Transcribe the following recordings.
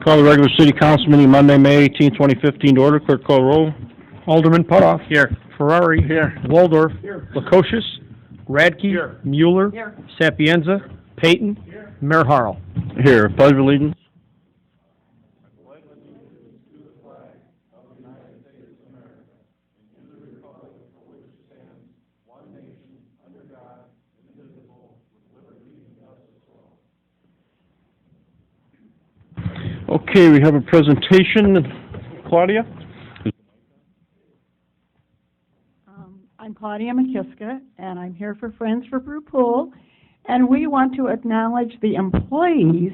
Call the regular city council meeting Monday, May 18, 2015 to order. Clerk call roll. Alderman Putoff. Here. Ferrari. Here. Waldorf. Here. Lukosius. Radke. Here. Mueller. Here. Sapienza. Payton. Here. Mayor Harrell. Here, pledge of allegiance. Okay, we have a presentation. Claudia? I'm Claudia McKiska, and I'm here for Friends for Peru Pool, and we want to acknowledge the employees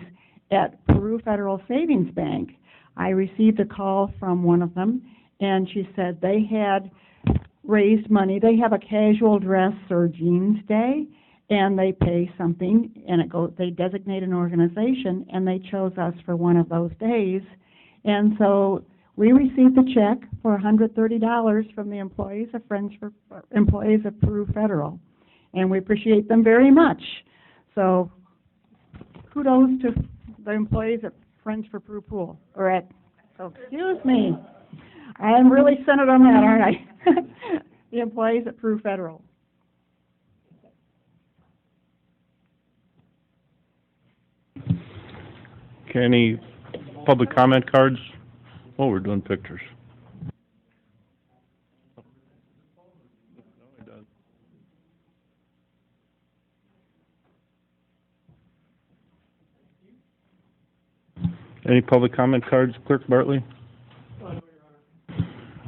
at Peru Federal Savings Bank. I received a call from one of them, and she said they had raised money. They have a casual dress or jeans day, and they pay something, and they designate an organization, and they chose us for one of those days. And so we received a check for $130 from the employees of Peru Federal, and we appreciate them very much. So kudos to the employees at Friends for Peru Pool, excuse me, I'm really centered on that, aren't I? The employees at Peru Federal. Okay, any public comment cards? Oh, we're doing pictures. Any public comment cards, Clerk Bartley?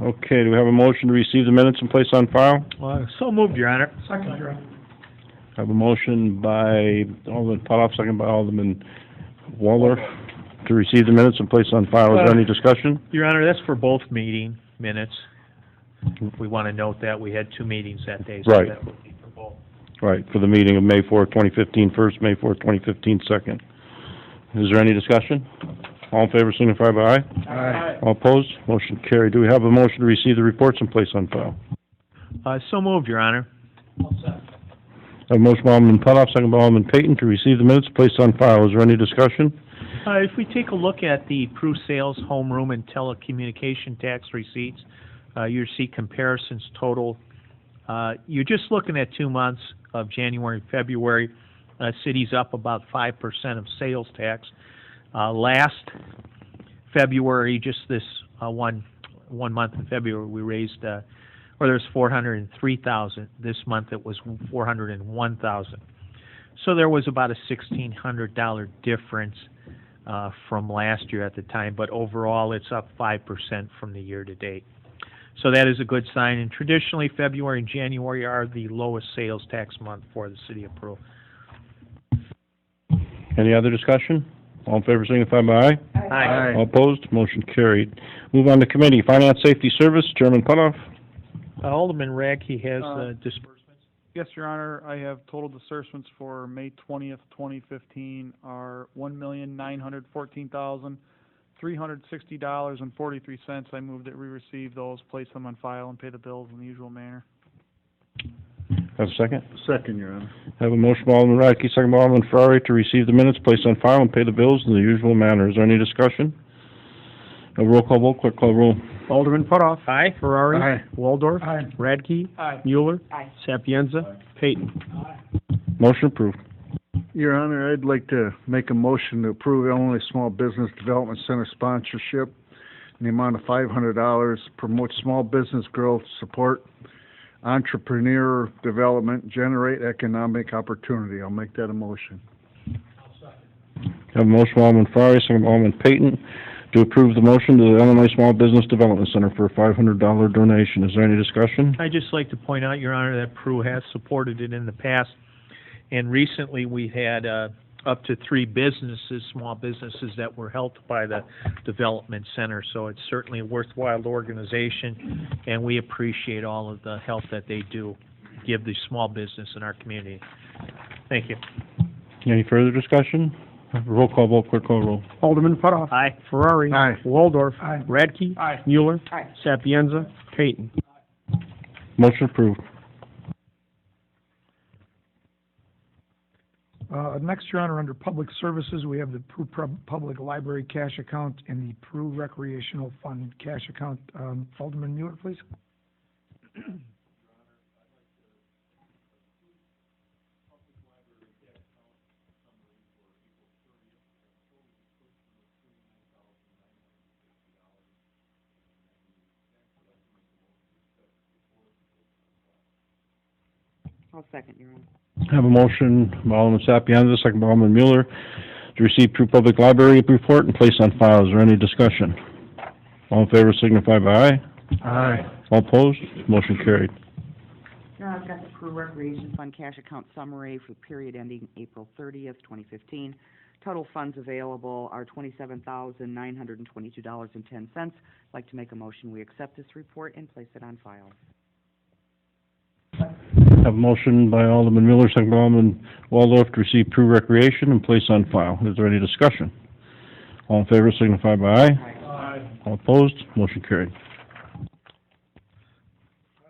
Okay, do we have a motion to receive the minutes and place on file? So moved, Your Honor. Second, Your Honor. I have a motion by Alderman Putoff, second by Alderman Waldorf, to receive the minutes and place on file. Is there any discussion? Your Honor, that's for both meeting minutes. We want to note that we had two meetings that day, so Right. that would be for both. Right, for the meeting of May 4th, 2015 first, May 4th, 2015 second. Is there any discussion? All in favor, signify by aye. Aye. All opposed? Motion carried. Do we have a motion to receive the reports and place on file? So moved, Your Honor. I have a motion by Alderman Putoff, second by Alderman Payton, to receive the minutes, place on file. Is there any discussion? If we take a look at the Peru sales, homeroom, and telecommunication tax receipts, you see comparisons total. You're just looking at 2 months of January and February. City's up about 5% of sales tax. Last February, just this one month in February, we raised, there's 403,000. This month it was 401,000. So there was about a $1,600 difference from last year at the time, but overall it's up 5% from the year to date. So that is a good sign, and traditionally February and January are the lowest sales tax month for the city of Peru. Any other discussion? All in favor, signify by aye. Aye. All opposed? Motion carried. Move on to committee. Finance, Safety, Service, Chairman Putoff. Alderman Radke has disbursements. Yes, Your Honor, I have total disbursements for May 20th, 2015 are $1,914,360.43. I move that we receive those, place them on file, and pay the bills in the usual manner. Have a second? Second, Your Honor. I have a motion by Alderman Radke, second by Alderman Ferrari, to receive the minutes, place on file, and pay the bills in the usual manner. Is there any discussion? A roll call vote. Clerk call roll. Alderman Putoff. Aye. Ferrari. Aye. Waldorf. Aye. Radke. Aye. Mueller. Aye. Sapienza. Payton. Motion approved. Your Honor, I'd like to make a motion to approve Illinois Small Business Development Center sponsorship in the amount of $500, promote small business growth, support entrepreneur development, generate economic opportunity. I'll make that a motion. I have a motion by Alderman Ferrari, second by Alderman Payton, to approve the motion to the Illinois Small Business Development Center for a $500 donation. Is there any discussion? I'd just like to point out, Your Honor, that Peru has supported it in the past, and recently we had up to 3 businesses, small businesses, that were helped by the Development Center, so it's certainly a worthwhile organization, and we appreciate all of the help that they do give the small business in our community. Thank you. Any further discussion? Roll call vote. Clerk call roll. Alderman Putoff. Aye. Ferrari. Aye. Waldorf. Aye. Radke. Aye. Mueller. Aye. Sapienza. Payton. Motion approved. Next, Your Honor, under Public Services, we have the Peru Public Library cash account and the Peru Recreational Fund cash account. Alderman Mueller, please. I'll second, Your Honor. Have a motion by Alderman Sapienza, second by Alderman Mueller, to receive Peru Public Library report and place on file. Is there any discussion? All in favor signify by aye. Aye. All opposed? Motion carried. Your Honor, I've got the Peru Recreation Fund cash account summary for the period ending April 30th, 2015. Total funds available are $27,922.10. I'd like to make a motion we accept this report and place it on file. Have a motion by Alderman Mueller, second by Alderman Waldorf, to receive Peru Recreation and place on file. Is there any discussion? All in favor signify by aye. Aye. All opposed? Motion carried.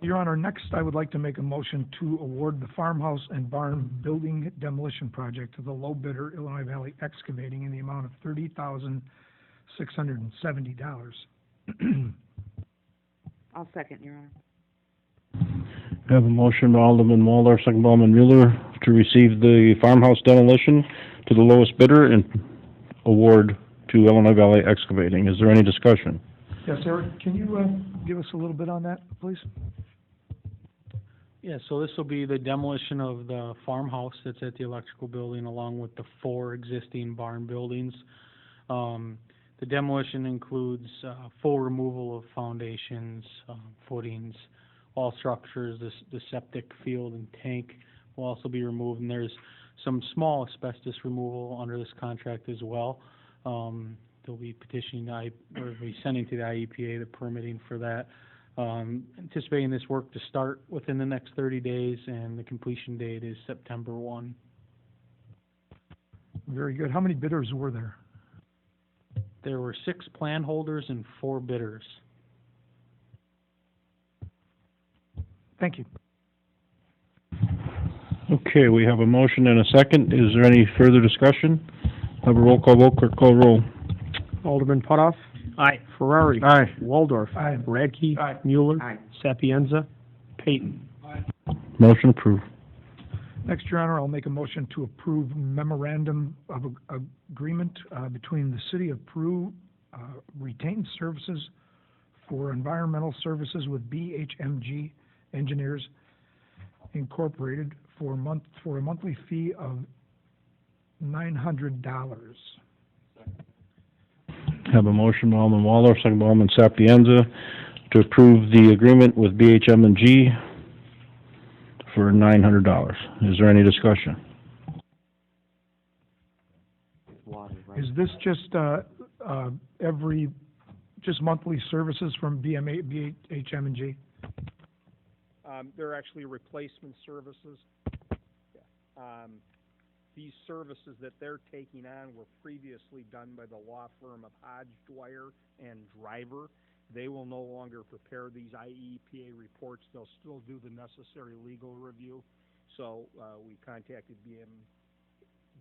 Your Honor, next I would like to make a motion to award the farmhouse and barn building demolition project to the low bidder, Illinois Valley Excavating, in the amount of $30,670. I'll second, Your Honor. Have a motion by Alderman Waldorf, second by Alderman Mueller, to receive the farmhouse demolition to the lowest bidder and award to Illinois Valley Excavating. Is there any discussion? Yes, Eric, can you give us a little bit on that, please? Yeah, so this will be the demolition of the farmhouse that's at the electrical building along with the 4 existing barn buildings. The demolition includes full removal of foundations, footings, all structures. The septic field and tank will also be removed, and there's some small asbestos removal under this contract as well. They'll be petitioning, or be sending to the IEPA the permitting for that. Anticipating this work to start within the next 30 days, and the completion date is September 1. Very good. How many bidders were there? There were 6 plan holders and 4 bidders. Thank you. Okay, we have a motion and a second. Is there any further discussion? Have a roll call vote. Clerk call roll. Alderman Putoff. Aye. Ferrari. Aye. Waldorf. Aye. Radke. Aye. Mueller. Aye. Sapienza. Payton. Motion approved. Next, Your Honor, I'll make a motion to approve memorandum of agreement between the City of Peru Retained Services for Environmental Services with BHMG Engineers Incorporated for a monthly fee of $900. Have a motion by Alderman Waldorf, second by Alderman Sapienza, to approve the agreement with BHM&G for $900. Is there any discussion? Water, right? Is this just monthly services from BHM&G? They're actually replacement services. These services that they're taking on were previously done by the law firm of Hodge, Dwyer, and Driver. They will no longer prepare these IEPA reports. They'll still do the necessary legal review. So we contacted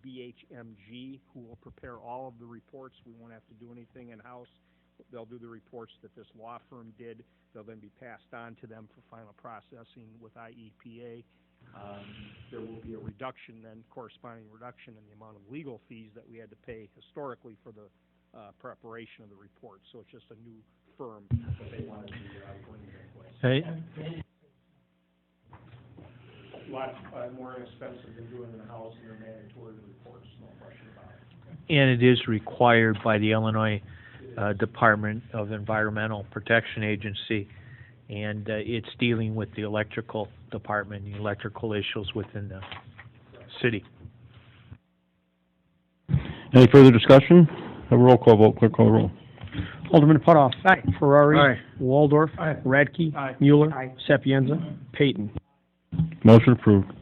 BHMG, who will prepare all of the reports. We won't have to do anything in-house. They'll do the reports that this law firm did. They'll then be passed on to them for final processing with IEPA. There will be a reduction then, corresponding reduction in the amount of legal fees that we had to pay historically for the preparation of the report. So it's just a new firm that they wanted to bring in place. Hey. Lots more inexpensive than doing it in-house, and they're mandatory reports, no question about it. And it is required by the Illinois Department of Environmental Protection Agency, and it's dealing with the electrical department, the electrical issues within the city. Any further discussion? Have a roll call vote. Clerk call roll. Alderman Putoff. Aye. Ferrari. Aye. Waldorf. Aye. Radke. Aye. Mueller. Aye. Sapienza. Payton. Motion approved.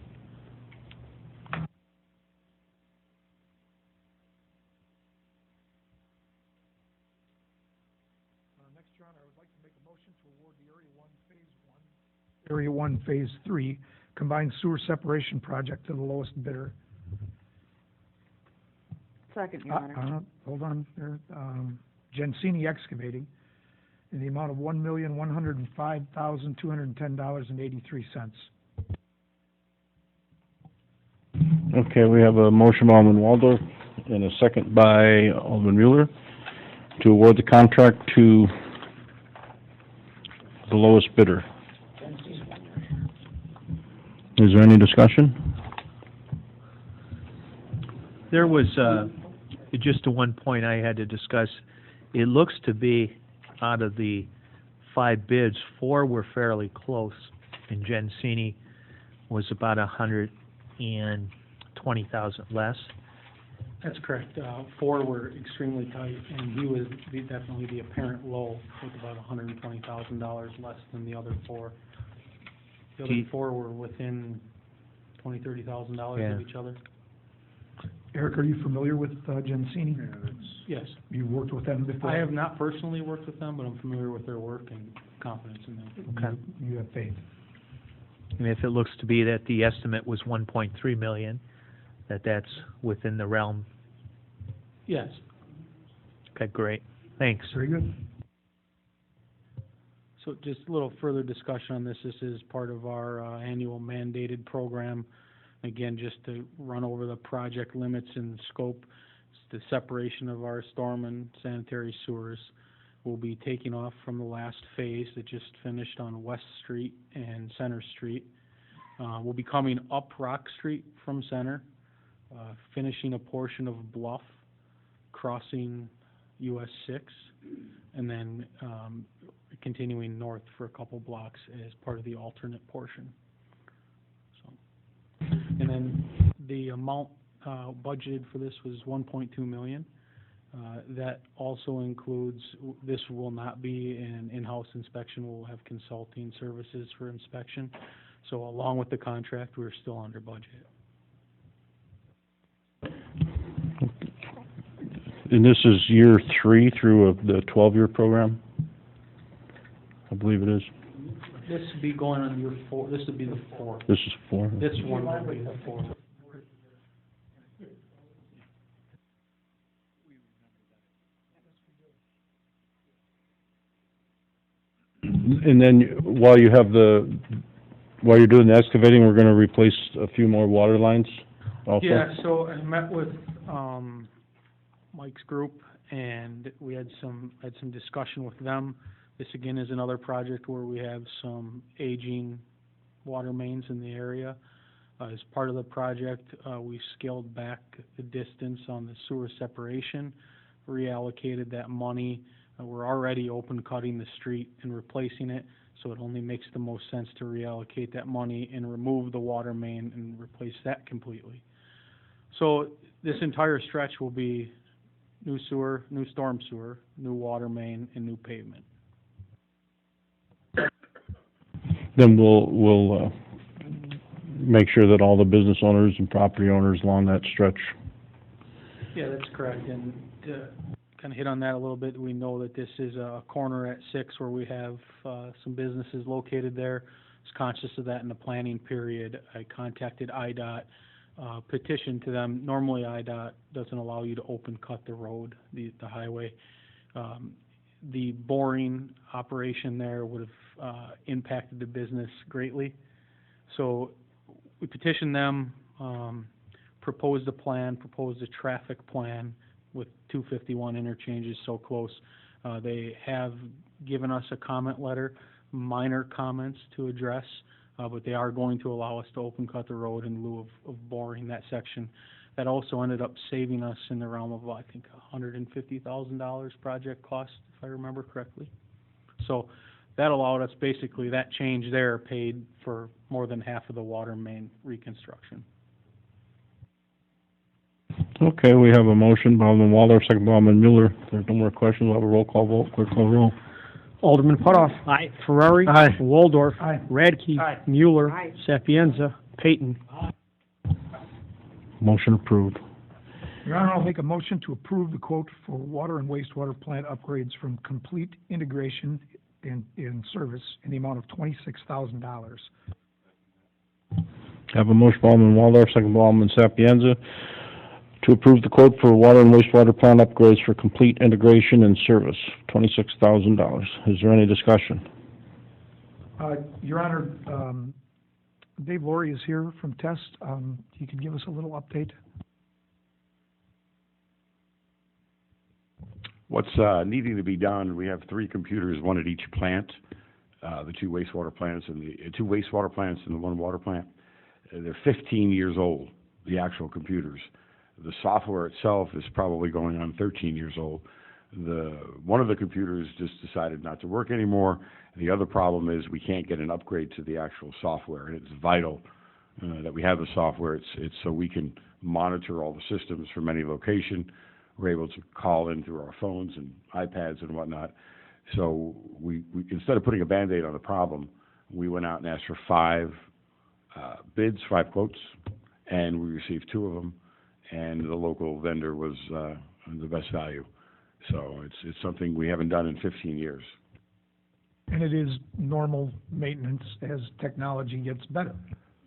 Next, Your Honor, I would like to make a motion to award the Area 1 Phase 3 combined sewer separation project to the lowest bidder. Second, Your Honor. Hold on there. Gensini Excavating in the amount of $1,105,210.83. Okay, we have a motion by Alderman Waldorf and a second by Alderman Mueller to award the contract to the lowest bidder. Is there any discussion? There was, just to one point I had to discuss, it looks to be, out of the 5 bids, 4 were fairly close, and Gensini was about 120,000 less. That's correct. 4 were extremely tight, and he was definitely the apparent low, with about $120,000 less than the other 4. The other 4 were within $20,000-$30,000 Yeah. of each other. Eric, are you familiar with Gensini? Yes. You worked with them before? I have not personally worked with them, but I'm familiar with their work and confidence in them. Okay. You have faith. And if it looks to be that the estimate was 1.3 million, that's within the realm. Yes. Okay, great. Thanks. Very good. So just a little further discussion on this. This is part of our annual mandated program. Again, just to run over the project limits and scope, it's the separation of our storm and sanitary sewers. We'll be taking off from the last phase that just finished on West Street and Center Street. We'll be coming up Rock Street from Center, finishing a portion of Bluff, crossing US 6, and then continuing north for a couple blocks as part of the alternate portion. So, and then the amount budgeted for this was 1.2 million. That also includes, this will not be an in-house inspection, we'll have consulting services for inspection. So along with the contract, we're still under budget. And this is year 3 through the 12-year program? I believe it is. This would be going on year 4, this would be the 4th. This is 4. This one would be the 4th. And then while you're doing the excavating, we're gonna replace a few more water lines also? Yeah, so I met with Mike's group, and we had some discussion with them. This again is another project where we have some aging water mains in the area. As part of the project, we scaled back the distance on the sewer separation, reallocated that money. We're already open cutting the street and replacing it, so it only makes the most sense to reallocate that money and remove the water main and replace that completely. So this entire stretch will be new sewer, new storm sewer, new water main, and new pavement. Then we'll make sure that all the business owners and property owners along that stretch. Yeah, that's correct. And to kind of hit on that a little bit, we know that this is a corner at 6 where we have some businesses located there. I was conscious of that in the planning period. I contacted IDOT, petitioned to them. Normally IDOT doesn't allow you to open cut the road, the highway. The boring operation there would have impacted the business greatly. So we petitioned them, proposed a plan, proposed a traffic plan with 251 interchanges so close. They have given us a comment letter, minor comments to address, but they are going to allow us to open cut the road in lieu of boring that section. That also ended up saving us in the realm of, I think, $150,000 project cost, if I remember correctly. So that allowed us, basically, that change there paid for more than half of the water main reconstruction. Okay, we have a motion by Alderman Waldorf, second by Alderman Mueller. If there's no more questions, we'll have a roll call vote. Clerk call roll. Alderman Putoff. Aye. Ferrari. Aye. Waldorf. Aye. Radke. Aye. Mueller. Aye. Sapienza. Payton. Motion approved. Your Honor, I'll make a motion to approve the quote for water and wastewater plant upgrades from Complete Integration in Service in the amount of $26,000. Have a motion by Alderman Waldorf, second by Alderman Sapienza, to approve the quote for water and wastewater plant upgrades for complete integration and service, $26,000. Is there any discussion? Your Honor, Dave Laurie is here from Test. He could give us a little update. What's needing to be done, we have 3 computers, one at each plant, the 2 wastewater plants and the 1 water plant. They're 15 years old, the actual computers. The software itself is probably going on 13 years old. One of the computers just decided not to work anymore. The other problem is we can't get an upgrade to the actual software, and it's vital that we have the software. It's so we can monitor all the systems from any location. We're able to call in through our phones and iPads and whatnot. So we instead of putting a Band-Aid on the problem, we went out and asked for 5 bids, 5 quotes, and we received 2 of them, and the local vendor was the best value. So it's something we haven't done in 15 years. And it is normal maintenance as technology gets better.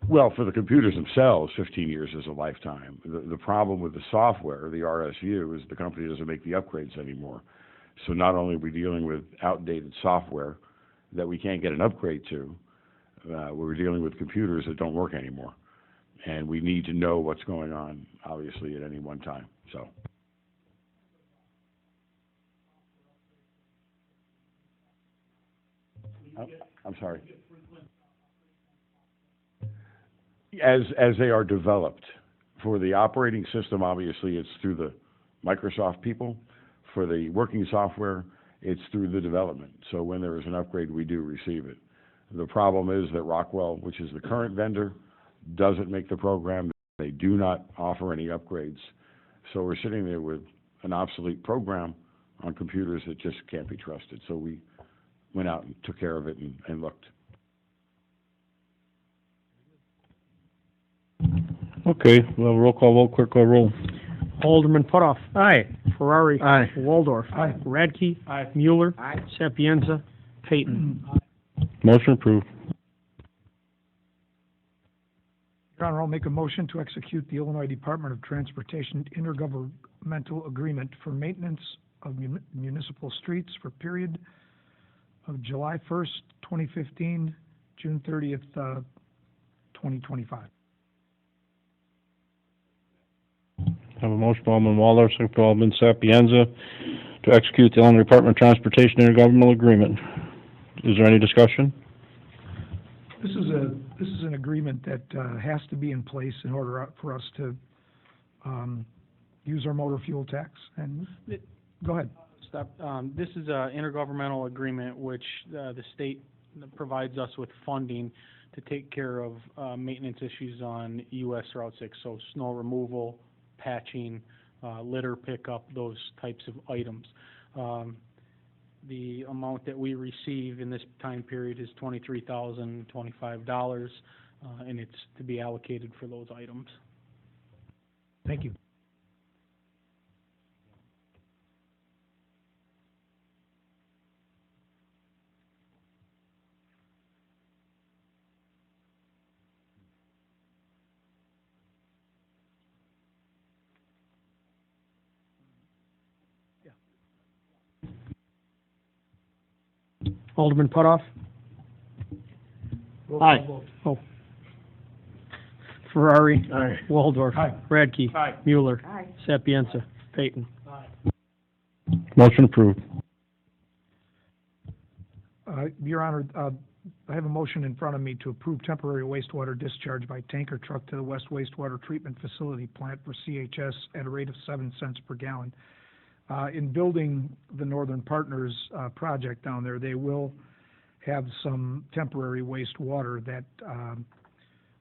Well, for the computers themselves, 15 years is a lifetime. The problem with the software, the RSU, is the company doesn't make the upgrades anymore. So not only are we dealing with outdated software that we can't get an upgrade to, we're dealing with computers that don't work anymore. And we need to know what's going on, obviously, at any one time. So. I'm sorry. As they are developed. For the operating system, obviously, it's through the Microsoft people. For the working software, it's through the development. So when there is an upgrade, we do receive it. The problem is that Rockwell, which is the current vendor, doesn't make the program. They do not offer any upgrades. So we're sitting there with an obsolete program on computers that just can't be trusted. So we went out and took care of it and looked. Okay, well, roll call vote, clerk call roll. Alderman Putoff. Aye. Ferrari. Aye. Waldorf. Aye. Radke. Aye. Mueller. Aye. Sapienza. Peyton. Motion approved. Your Honor, I'll make a motion to execute the Illinois Department of Transportation intergovernmental agreement for maintenance of municipal streets for period of July 1st, 2015, June 30th, 2025. Have a motion by Alderman Waldorf, second by Alderman Sapienza, to execute the Illinois Department of Transportation intergovernmental agreement. Is there any discussion? This is an agreement that has to be in place in order for us to use our motor fuel tax. And go ahead. This is an intergovernmental agreement which the state provides us with funding to take care of maintenance issues on U.S. Route 6, so snow removal, patching, litter pickup, those types of items. The amount that we receive in this time period is $23,025, and it's to be allocated for those items. Thank you. Alderman Putoff. Aye. Oh. Ferrari. Aye. Waldorf. Aye. Radke. Aye. Mueller. Aye. Sapienza. Peyton. Motion approved. Your Honor, I have a motion in front of me to approve temporary wastewater discharge by tanker truck to the West Wastewater Treatment Facility plant for CHS at a rate of 7 cents per gallon. In building the Northern Partners project down there, they will have some temporary wastewater that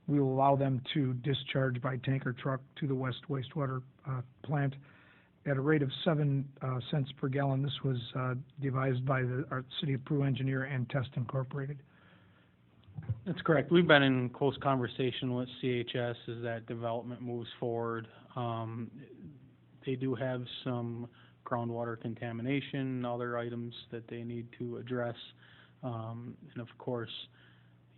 will allow them to discharge by tanker truck to the West Wastewater plant at a rate of 7 cents per gallon. This was devised by our City of Peru engineer and Test Incorporated. That's correct. We've been in close conversation with CHS as that development moves forward. They do have some groundwater contamination, other items that they need to address. And of course,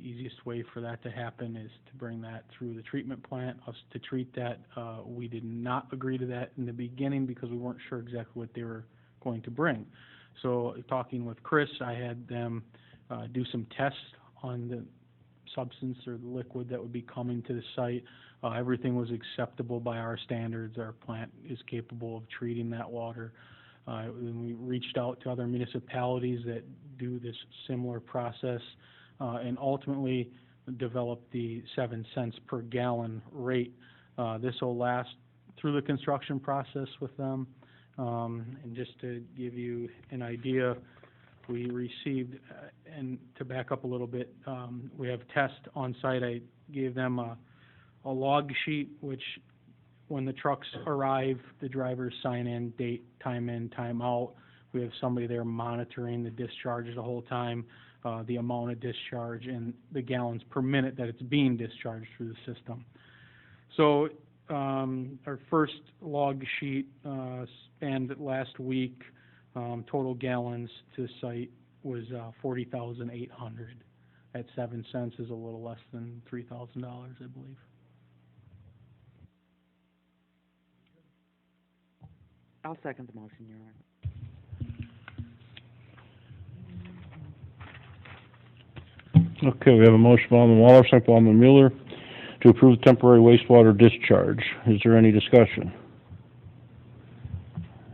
easiest way for that to happen is to bring that through the treatment plant, us to treat that. We did not agree to that in the beginning because we weren't sure exactly what they were going to bring. So talking with Chris, I had them do some tests on the substance or the liquid that would be coming to the site. Everything was acceptable by our standards. Our plant is capable of treating that water. And we reached out to other municipalities that do this similar process and ultimately developed the 7 cents per gallon rate. This will last through the construction process with them. And just to give you an idea, we received, and to back up a little bit, we have tests on site. I gave them a log sheet, which when the trucks arrive, the drivers sign in, date, time in, time out. We have somebody there monitoring the discharge the whole time, the amount of discharge, and the gallons per minute that it's being discharged through the system. So our first log sheet spanned last week. Total gallons to site was 40,800. At 7 cents is a little less than $3,000, I believe. I'll second the motion, Your Honor. Okay, we have a motion by Alderman Waller, second by Alderman Mueller, to approve the temporary wastewater discharge. Is there any discussion?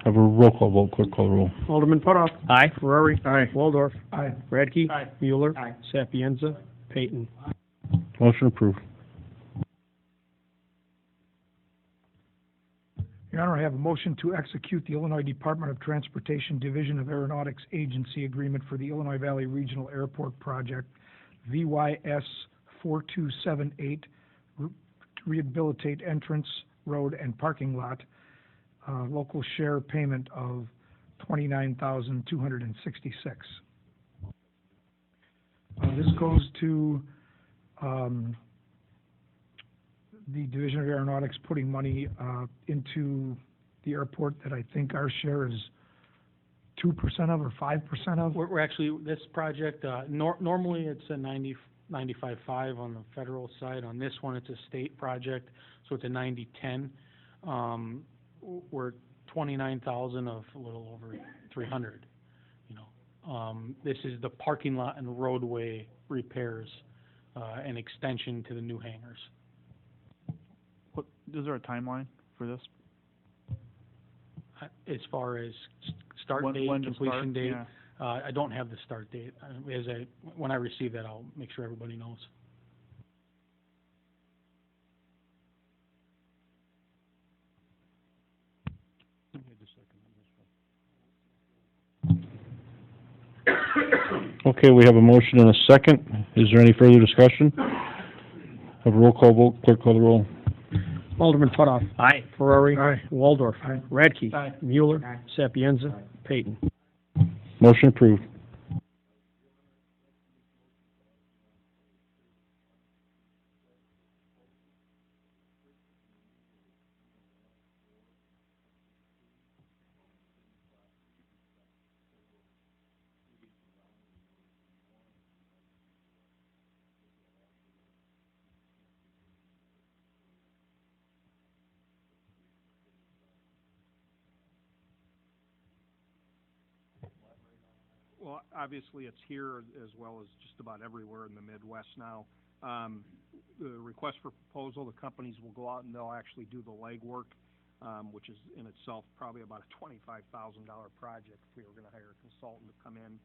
Have a roll call vote, clerk call the roll. Alderman Putoff. Aye. Ferrari. Aye. Waldorf. Aye. Radke. Aye. Mueller. Aye. Sapienza. Peyton. Motion approved. Your Honor, I have a motion to execute the Illinois Department of Transportation Division of Aeronautics Agency Agreement for the Illinois Valley Regional Airport Project, VYS 4278, to rehabilitate entrance, road, and parking lot, local share payment of $29,266. This goes to the Division of Aeronautics putting money into the airport that I think our share is 2% of or 5% of. We're actually, this project, normally it's a 95.5 on the federal side. On this one, it's a state project, so it's a 90-10. We're 29,000 of a little over 300. This is the parking lot and roadway repairs and extension to the new hangars. Is there a timeline for this? As far as start When date, to completion start? date, Yeah. I don't have the start date. When I receive that, I'll make sure everybody knows. Okay, we have a motion and a second. Is there any further discussion? Have a roll call vote, clerk call the roll. Alderman Putoff. Aye. Ferrari. Aye. Waldorf. Aye. Radke. Aye. Mueller. Aye. Sapienza. Peyton. Motion approved. Well, obviously, it's here as well as just about everywhere in the Midwest now. The request for proposal, the companies will go out and they'll actually do the legwork, which is in itself probably about a $25,000 project if we were going to hire a consultant to come in.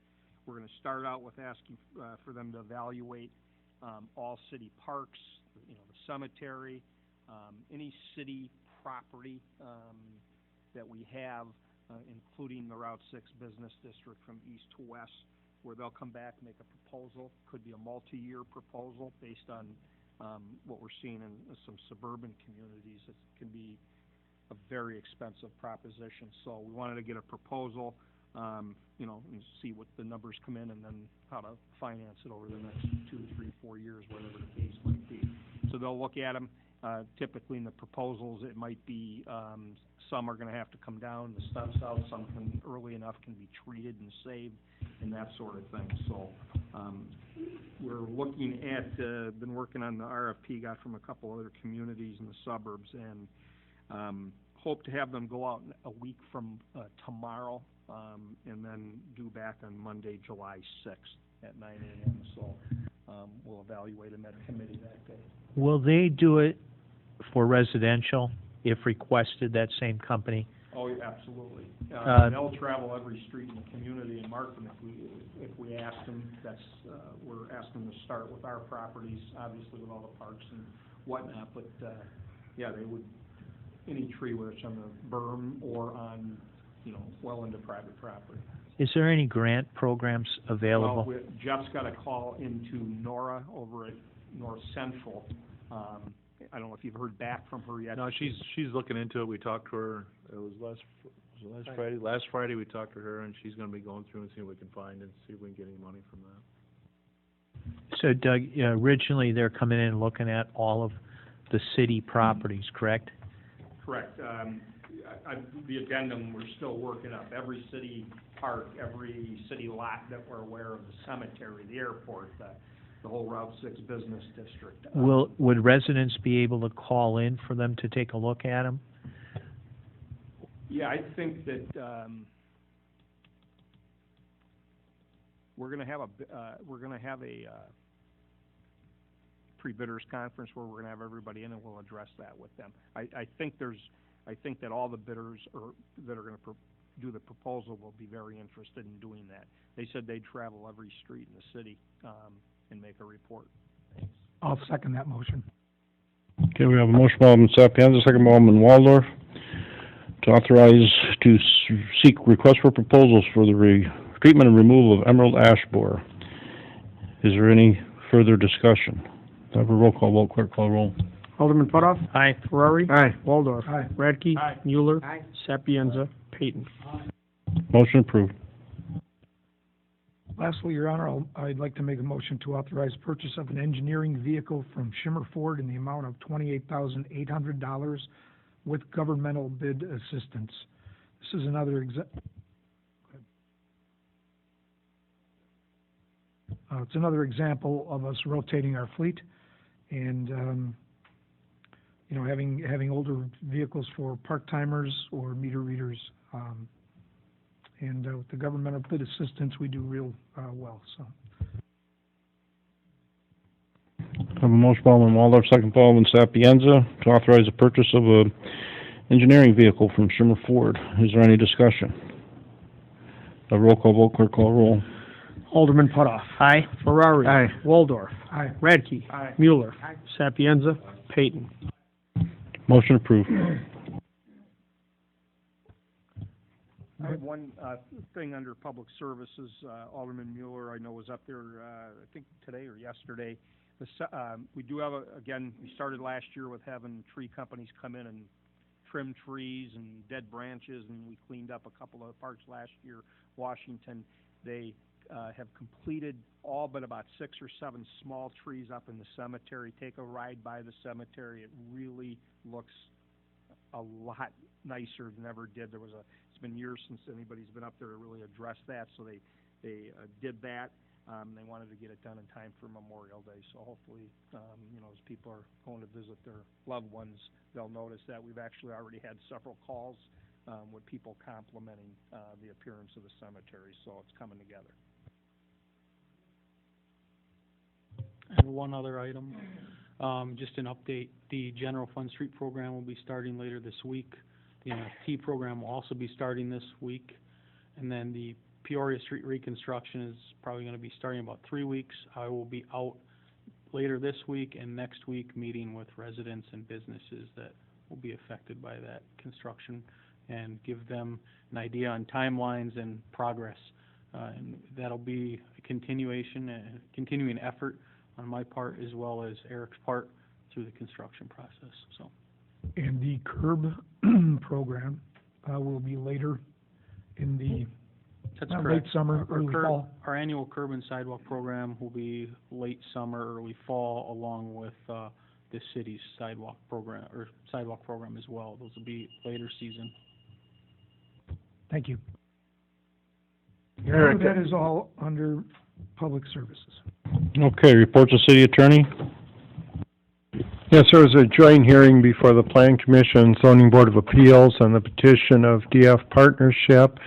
We're going to start out with asking for them to evaluate all city parks, the cemetery, any city property that we have, including the Route 6 Business District from east to west, where they'll come back and make a proposal. Could be a multi-year proposal based on what we're seeing in some suburban communities. It can be a very expensive proposition. So we wanted to get a proposal, and see what the numbers come in, and then how to finance it over the next 2, 3, 4 years, whatever the case might be. So they'll look at them. Typically in the proposals, it might be, some are gonna have to come down, the steps out, some can, early enough can be treated and saved, and that sort of thing. So, we're looking at, been working on the RFP, got from a couple other communities in the suburbs, and, hope to have them go out a week from, tomorrow, and then due back on Monday, July 6th at 9 a.m. So, we'll evaluate them at committee that day. Will they do it for residential if requested, that same company? Oh, yeah, absolutely. They'll travel every street in the community in Markham if we ask them. That's, we're asking them to start with our properties, obviously with all the parks and whatnot, but, yeah, they would, any tree, whether it's on the berm or on, well into private property. Is there any grant programs available? Well, Jeff's got a call into Nora over at North Central. I don't know if you've heard back from her yet. No, she's looking into it. We talked to her, it was last Friday? Last Friday, we talked to her, and she's gonna be going through and see what we can find and see if we can get any money from that. So Doug, originally they're coming in and looking at all of the city properties, correct? Correct. The addendum, we're still working up. Every city park, every city lot that we're aware of, the cemetery, the airport, the whole Route 6 business district. Would residents be able to call in for them to take a look at them? Yeah, I think that, we're gonna have a pre-bidders conference where we're gonna have everybody in, and we'll address that with them. I think that all the bidders that are gonna do the proposal will be very interested in doing that. They said they'd travel every street in the city, and make a report. I'll second that motion. Okay, we have a motion by Alderman Sapienza, second by Alderman Waldorf, to authorize to seek requests for proposals for the treatment and removal of emerald ash borer. Is there any further discussion? Have a roll call vote, clerk call roll. Alderman Putoff. Aye. Ferrari. Aye. Waldorf. Aye. Radke. Aye. Mueller. Aye. Sapienza. Payton. Motion approved. Lastly, Your Honor, I'd like to make a motion to authorize purchase of an engineering vehicle from Schimmer Ford in the amount of $28,800 with governmental bid assistance. This is another it's another example of us rotating our fleet and, having older vehicles for part-timers or meter readers. And with the governmental bid assistance, we do real well. So, I have a motion by Alderman Waldorf, second by Alderman Sapienza, to authorize the purchase of a engineering vehicle from Schimmer Ford. Is there any discussion? A roll call vote, clerk call roll. Alderman Putoff. Aye. Ferrari. Aye. Waldorf. aye. Radke. Aye. Mueller. Aye. Sapienza. Payton. Motion approved. I have one, thing under public services. Alderman Mueller, I know, was up there, I think today or yesterday. We do have again, we started last year with having tree companies come in and trim trees and dead branches, and we cleaned up a couple of parks last year. Washington, they have completed all but about 6 or 7 small trees up in the cemetery. Take a ride by the cemetery. It really looks a lot nicer than ever did. It's been years since anybody's been up there to really address that, so they did that. They wanted to get it done in time for Memorial Day, so hopefully, as people are going to visit their loved ones, they'll notice that. We've actually already had several calls with people complimenting the appearance of the cemetery, so it's coming together. And one other item, just an update, the general fund street program will be starting later this week. The MFT program will also be starting this week. And then the Peoria Street reconstruction is probably going to be starting in about 3 weeks. I will be out later this week and next week meeting with residents and businesses that will be affected by that construction and give them an idea on timelines and progress. And that'll be a continuing effort on my part as well as Eric's part through the construction process. So. And the curb program will be later in the That's late correct. summer, early fall. Our annual curb and sidewalk program will be late summer, early fall, along with the city's sidewalk program as well. Those will be later season. Thank you. Eric. That is all under public services. Okay, reports of city attorney. Yes, there was a joint hearing before the Plan Commission and Zoning Board of Appeals on the petition of DF Partnership.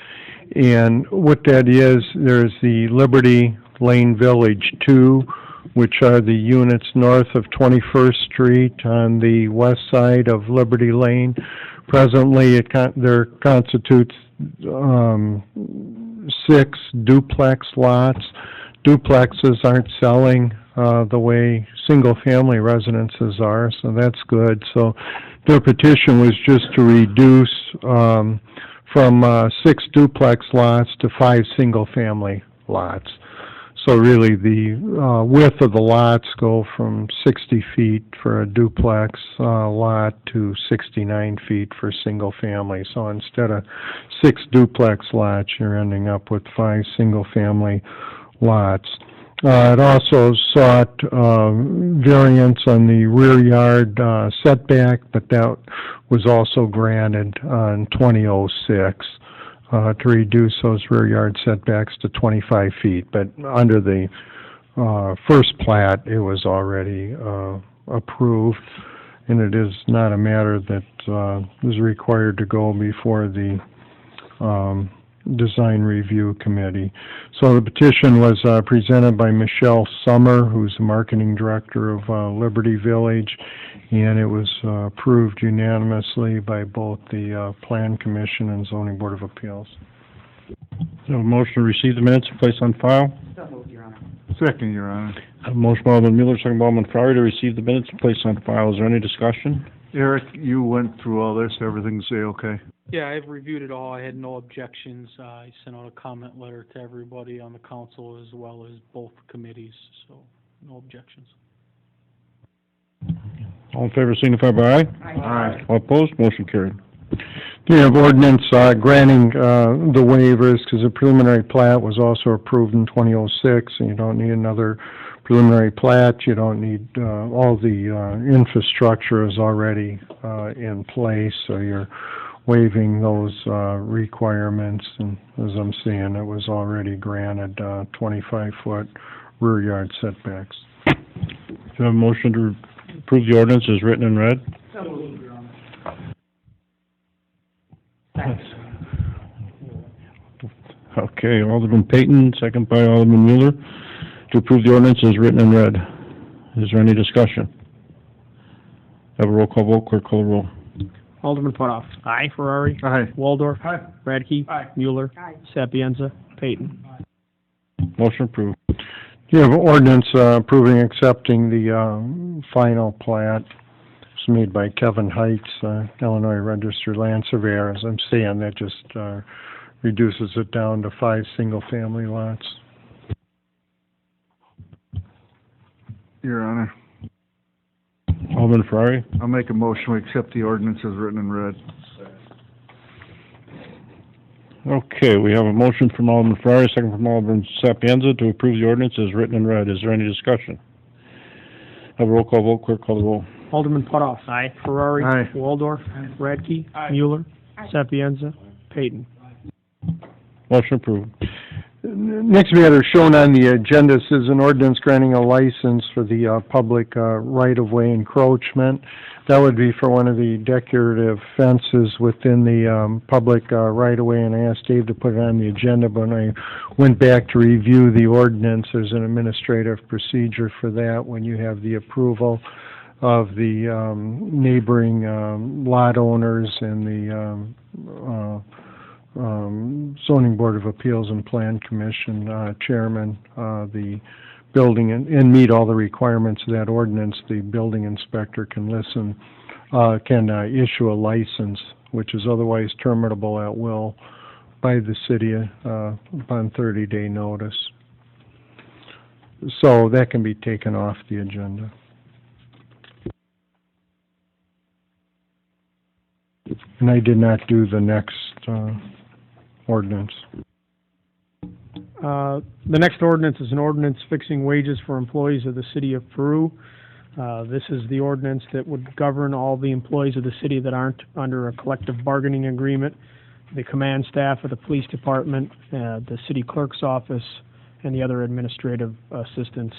And what that is, there's the Liberty Lane Village 2, which are the units north of 21st Street on the west side of Liberty Lane. Presently, there constitutes 6 duplex lots. Duplexes aren't selling the way single-family residences are, so that's good. So their petition was just to reduce from 6 duplex lots to 5 single-family lots. So really, the width of the lots go from 60 feet for a duplex lot to 69 feet for single-family. So instead of 6 duplex lots, you're ending up with 5 single-family lots. It also sought variance on the rear yard setback, but that was also granted in 2006 to reduce those rear yard setbacks to 25 feet. But under the first plat, it was already approved, and it is not a matter that is required to go before the Design Review Committee. So the petition was presented by Michelle Summer, who's the marketing director of Liberty Village, and it was approved unanimously by both the Plan Commission and Zoning Board of Appeals. So a motion to receive the minutes and place on file. So moved, Your Honor. Second, Your Honor. I have a motion by Alderman Mueller, second by Alderman Fryer to receive the minutes and place on file. Is there any discussion? Eric, you went through all this, everything's A-okay? Yeah, I've reviewed it all. I had no objections. I sent out a comment letter to everybody on the council as well as both committees, so no objections. All in favor signify by aye. Aye. All opposed, motion carried. You have ordinance granting the waivers, because the preliminary plat was also approved in 2006, and you don't need another preliminary plat. You don't need, all the infrastructure is already in place, so you're waiving those requirements. And as I'm saying, it was already granted 25-foot rear yard setbacks. Do you have a motion to approve the ordinance as written and read? So moved, Your Honor. Okay, Alderman Payton, second by Alderman Mueller, to approve the ordinance as written and read. Is there any discussion? Have a roll call vote, clerk call the roll. Alderman Putoff. Aye. Ferrari. Aye. Waldorf. Aye. Radke. Aye. Mueller. Aye. Sapienza. Payton. Motion approved. You have an ordinance approving accepting the final plat. It's made by Kevin Heights, Illinois Registered Land Surveyor. As I'm saying, that just reduces it down to 5 single-family lots. Your Honor, Alderman Ferrari. I'll make a motion, we accept the ordinance as written and read. Okay, we have a motion from Alderman Ferrari, second from Alderman Sapienza to approve the ordinance as written and read. Is there any discussion? Have a roll call vote, clerk call the roll. Alderman Putoff. Aye. Ferrari. Aye. Waldorf. Radke. Aye. Mueller. Aye. Sapienza. Payton. Motion approved. Next matter shown on the agenda is an ordinance granting a license for the public right-of-way encroachment. That would be for one of the decorative fences within the public right-of-way, and I asked Dave to put it on the agenda, but when I went back to review the ordinance, there's an administrative procedure for that when you have the approval of the neighboring lot owners and the Zoning Board of Appeals and Plan Commission chairman, the building, and meet all the requirements of that ordinance. The building inspector can issue a license, which is otherwise terminable at will by the city upon 30-day notice. So that can be taken off the agenda. And I did not do the next ordinance. The next ordinance is an ordinance fixing wages for employees of the city of Peru. This is the ordinance that would govern all the employees of the city that aren't under a collective bargaining agreement, the command staff of the police department, the city clerk's office, and the other administrative assistants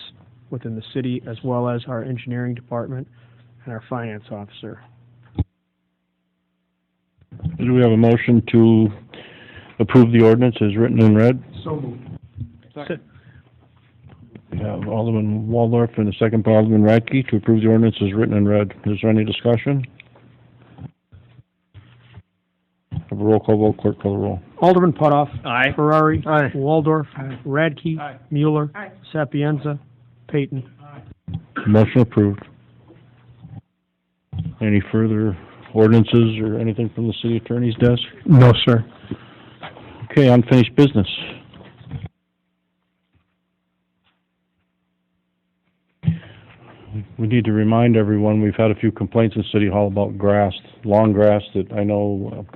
within the city, as well as our engineering department and our finance officer. Do we have a motion to approve the ordinance as written and read? So moved. Second. We have Alderman Waldorf and a second by Alderman Radke to approve the ordinance as written and read. Is there any discussion? Have a roll call vote, clerk call the roll. Alderman Putoff. Aye. Ferrari. Aye. Waldorf. Aye. Radke. Aye. Mueller. Aye. Sapienza. Peyton. Motion approved. Any further ordinances or anything from the city attorney's desk? No, sir. Okay, unfinished business. We need to remind everyone, we've had a few complaints in City Hall about grass, long grass that I know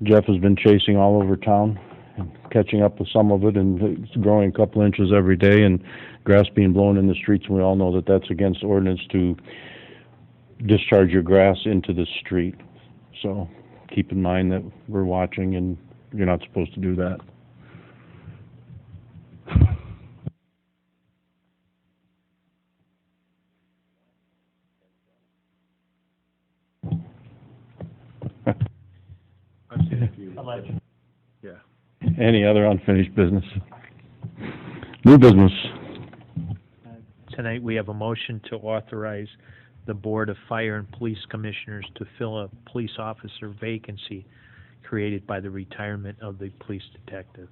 Jeff has been chasing all over town and catching up with some of it, and it's growing a couple inches every day, and grass being blown in the streets, and we all know that that's against ordinance to discharge your grass into the street. So keep in mind that we're watching and you're not supposed to do that. I've seen a few. Yeah. Any other unfinished business? New business. Tonight, we have a motion to authorize the Board of Fire and Police Commissioners to fill a police officer vacancy created by the retirement of the police detective.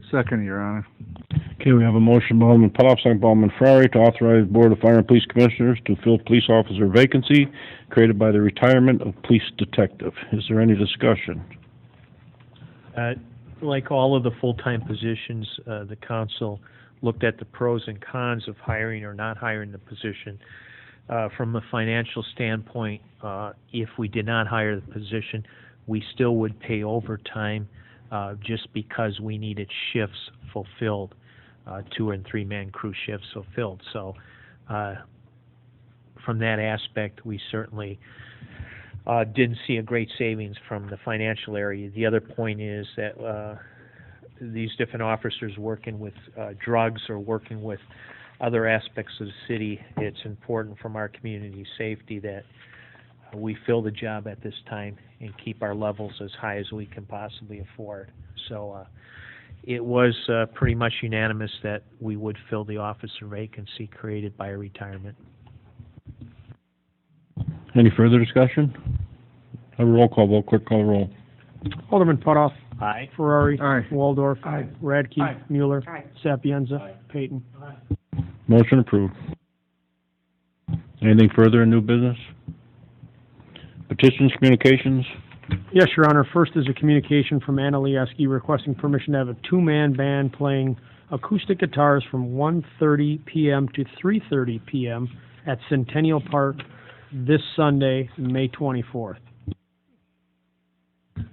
Second, Your Honor. Okay, we have a motion by Alderman Putoff, second by Alderman Ferrari to authorize the Board of Fire and Police Commissioners to fill police officer vacancy created by the retirement of police detective. Is there any discussion? Like all of the full-time positions, the council looked at the pros and cons of hiring or not hiring the position. From a financial standpoint, if we did not hire the position, we still would pay overtime just because we needed shifts fulfilled, 2- and 3-man crew shifts fulfilled. So from that aspect, we certainly didn't see a great savings from the financial area. The other point is that these different officers working with drugs or working with other aspects of the city, it's important from our community safety that we fill the job at this time and keep our levels as high as we can possibly afford. So it was pretty much unanimous that we would fill the officer vacancy created by a retirement. Any further discussion? Have a roll call vote, clerk call the roll. Alderman Putoff. Aye. Ferrari. Aye. Waldorf. Aye. Radke. Aye. Mueller. Aye. Sapienza. Peyton. Motion approved. Anything further in new business? Petitions, communications? Yes, Your Honor. First is a communication from Anna Lieski requesting permission to have a 2-man band playing acoustic guitars from 1:30 p.m. to 3:30 p.m. at Centennial Park this Sunday, May 24th.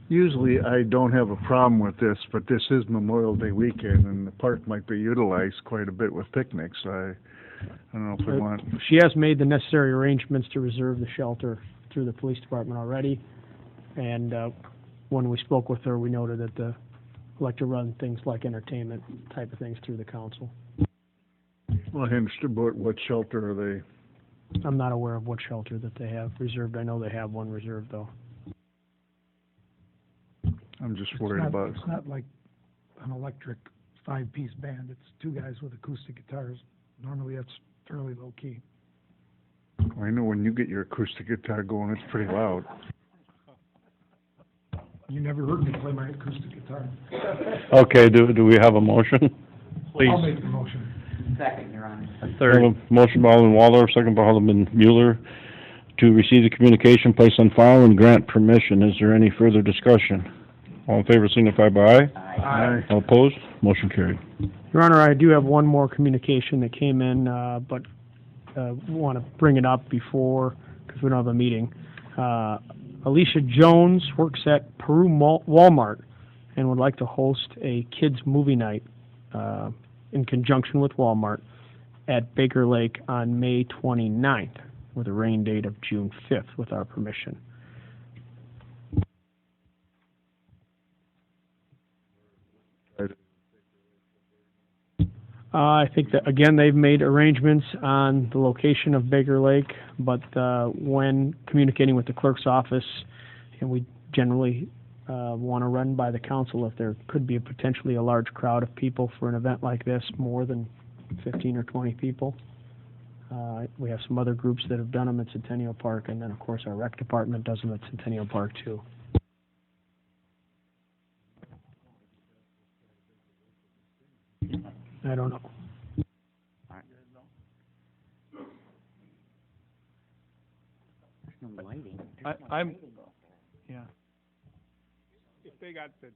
Usually I don't have a problem with this, but this is Memorial Day weekend and the park might be utilized quite a bit with picnics. I don't know if we want... She has made the necessary arrangements to reserve the shelter through the police department already. And when we spoke with her, we noted that the like to run things like entertainment type of things through the council. Well, I understood, but what shelter are they? I'm not aware of what shelter that they have reserved. I know they have one reserved, though. I'm just worried about... It's not like an electric 5-piece band. It's 2 guys with acoustic guitars. Normally that's fairly low key. I know when you get your acoustic guitar going, it's pretty loud. You never heard me play my acoustic guitar. Okay, do we have a motion? Please. I'll make the motion. Second, Your Honor. Third. We have a motion by Alderman Waldorf, second by Alderman Mueller to receive the communication, place on file, and grant permission. Is there any further discussion? All in favor signify by aye. Aye. All opposed? Motion carried. Your Honor, I do have one more communication that came in, but want to bring it up before, because we don't have a meeting. Alicia Jones works at Peru Walmart and would like to host a kids' movie night in conjunction with Walmart. at Baker Lake on May 29th, with a rain date of June 5th, with our permission. I think that, again, they've made arrangements on the location of Baker Lake, but when communicating with the clerk's office, and we generally want to run by the council if there could be potentially a large crowd of people for an event like this, more than 15 or 20 people. We have some other groups that have done them at Centennial Park, and then, of course, our rec department does them at Centennial Park, too. I don't know. There's no lighting. I'm, yeah. If they got the,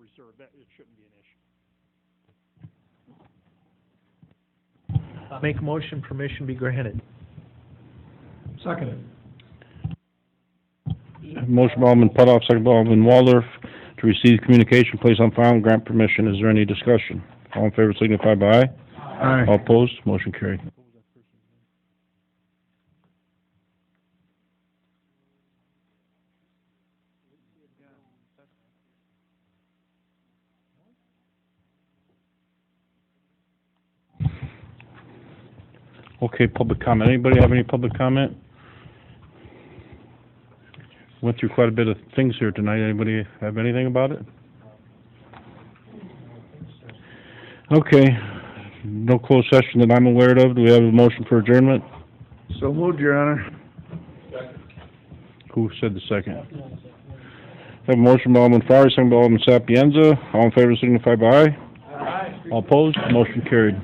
reserve, that, it shouldn't be an issue. Make a motion, permission be granted. Seconded. Motion by Alderman Putoff, second by Alderman Waldorf, to receive communication, place on file, and grant permission. Is there any discussion? All in favor signify by aye. Aye. All opposed, motion carried. Okay, public comment. Anybody have any public comment? Went through quite a bit of things here tonight. Anybody have anything about it? Okay, no closed session that I'm aware of. Do we have a motion for adjournment? So moved, Your Honor. Who said the second? Have a motion by Alderman Farr, second by Alderman Sapienza. All in favor signify by aye. Aye. All opposed, motion carried.